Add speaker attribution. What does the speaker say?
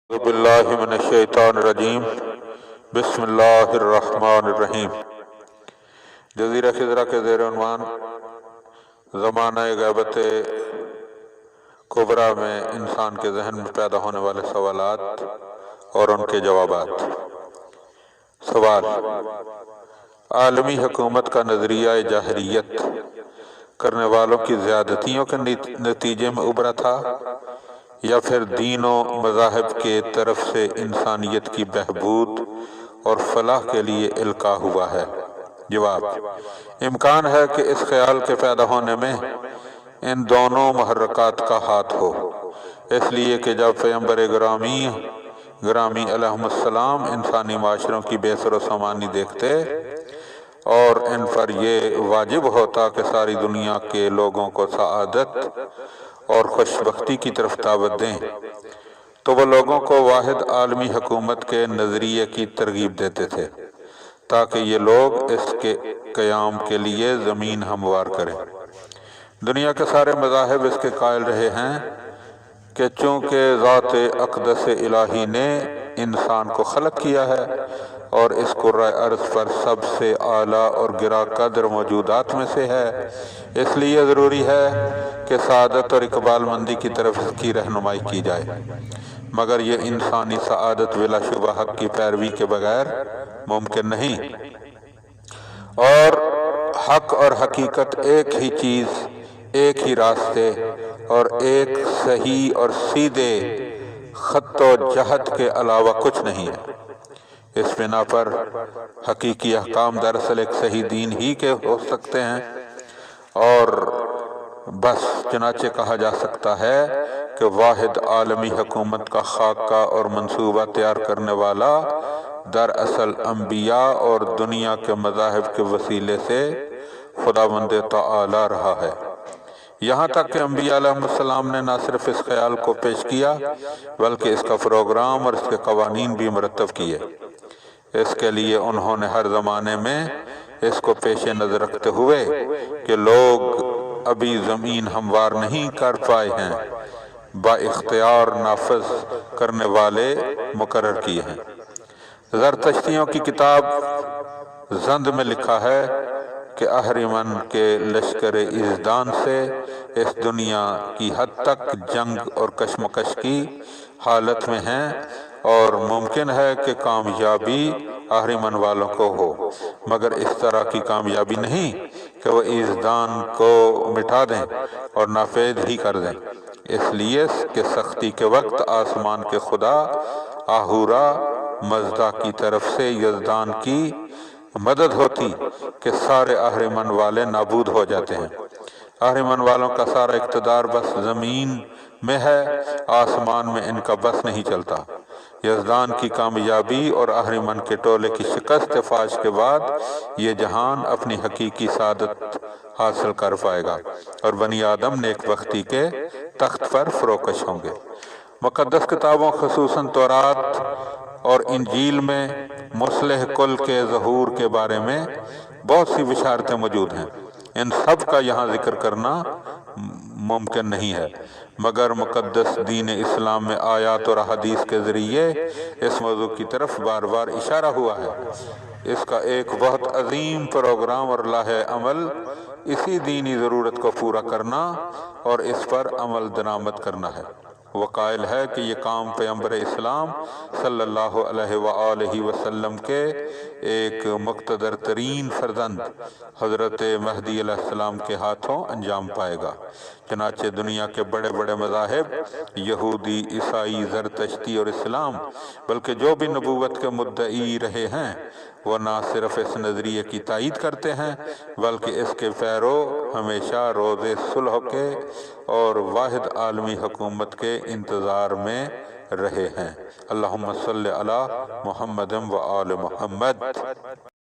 Speaker 1: باللہ من الشیطان الرجیم بسم اللہ الرحمن الرحیم۔ جزیرہ خضرہ کے زیر عنوان زمانہ غیبت کبریٰ میں انسان کے ذہن میں پیدا ہونے والے سوالات اور ان کے جوابات۔ سوال: عالمی حکومت کا نظریہ جاہلیت کرنے والوں کی زیادتیوں کے نتیجے میں ابھرا تھا یا پھر دین و مذاہب کے طرف سے انسانیت کی بہبود اور فلاح کے لیے القاء ہوا ہے؟ جواب: امکان ہے کہ اس خیال کے پیدا ہونے میں ان دونوں محرکات کا ہاتھ ہو، اس لیے کہ جب پیغمبر گرامی علیہ السلام انسانی معاشروں کی بےسر و سامانی دیکھتے اور ان پر یہ واجب ہوتا کہ ساری دنیا کے لوگوں کو سعادت اور خوشبختی کی طرف دعوت دیں، تو وہ لوگوں کو واحد عالمی حکومت کے نظریے کی ترغیب دیتے تھے تاکہ یہ لوگ اس کے قیام کے لیے زمین ہموار کریں۔ دنیا کے سارے مذاہب اس کے قائل رہے ہیں کہ چونکہ ذات اقدس الہی نے انسان کو خلق کیا ہے اور اس کرۂ ارض پر سب سے اعلیٰ اور گراں قدر موجودات میں سے ہے، اس لیے ضروری ہے کہ سعادت اور اقبال مندی کی طرف اس کی رہنمائی کی جائے، مگر یہ انسانی سعادت بلا شبہ حق کی پیروی کے بغیر ممکن نہیں، اور حق اور حقیقت ایک ہی چیز، ایک ہی راستے اور ایک صحیح اور سیدھے خط و جہت کے علاوہ کچھ نہیں ہے۔ اس بنا پر حقیقی احکام دراصل ایک صحیح دین ہی کے ہو سکتے ہیں، اور بس چنانچہ کہا جا سکتا ہے کہ واحد عالمی حکومت کا خاکہ اور منصوبہ تیار کرنے والا دراصل انبیاء اور دنیا کے مذاہب کے وسیلے سے خداوند تعالی رہا ہے، یہاں تک کہ انبیاء علیہ السلام نے نہ صرف اس خیال کو پیش کیا بلکہ اس کا پروگرام اور اس کے قوانین بھی مرتب کیے۔ اس کے لیے انہوں نے ہر زمانے میں اس کو پیش نظر رکھتے ہوئے کہ لوگ ابھی زمین ہموار نہیں کر پائے ہیں، با اختیار نافذ کرنے والے مقرر کیے ہیں۔ زرتشتیوں کی کتاب زند میں لکھا ہے کہ اہریمن کے لشکر یزدان سے اس دنیا کی حد تک جنگ اور کشمکش کی حالت میں ہیں، اور ممکن ہے کہ کامیابی اہریمن والوں کو ہو، مگر اس طرح کی کامیابی نہیں کہ وہ یزدان کو مٹا دیں اور ناپید ہی کر دیں، اس لیے کہ سختی کے وقت آسمان کے خدا آہورا مزدا کی طرف سے یزدان کی مدد ہوتی کہ سارے اہریمن والے نابود ہو جاتے ہیں۔ اہریمن والوں کا سارا اقتدار بس زمین میں ہے، آسمان میں ان کا بس نہیں چلتا۔ یزدان کی کامیابی اور اہریمن کے ٹولے کی شکست فاش کے بعد یہ جہان اپنی حقیقی سعادت حاصل کر پائے گا اور بنی آدم نیک بختی کے تخت پر فروکش ہوں گے۔ مقدس کتابوں خصوصاً تورات اور انجیل میں مصلح کل کے ظہور کے بارے میں بہت سی بشارتیں موجود ہیں، ان سب کا یہاں ذکر کرنا ممکن نہیں ہے، مگر مقدس دین اسلام میں آیات اور احادیث کے ذریعے اس موضوع کی طرف بار بار اشارہ ہوا ہے۔ اس کا ایک بہت عظیم پروگرام اور لائحہ عمل اسی دینی ضرورت کو پورا کرنا اور اس پر عمل درآمد کرنا ہے۔ وہ قائل ہے کہ یہ کام پیغمبر اسلام صلی اللہ علیہ وآلہ وسلم کے ایک مقتدر ترین فرزند حضرت مہدی علیہ السلام کے ہاتھوں انجام پائے گا۔ چنانچہ دنیا کے بڑے بڑے مذاہب، یہودی، عیسائی، زرتشتی اور اسلام، بلکہ جو بھی نبوت کے مدعی رہے ہیں، وہ نہ صرف اس نظریے کی تائید کرتے ہیں بلکہ اس کے پیرو ہمیشہ روز صلح کے اور واحد عالمی حکومت کے انتظار میں رہے ہیں۔ اللہم صلی علی محمد و آل محمد۔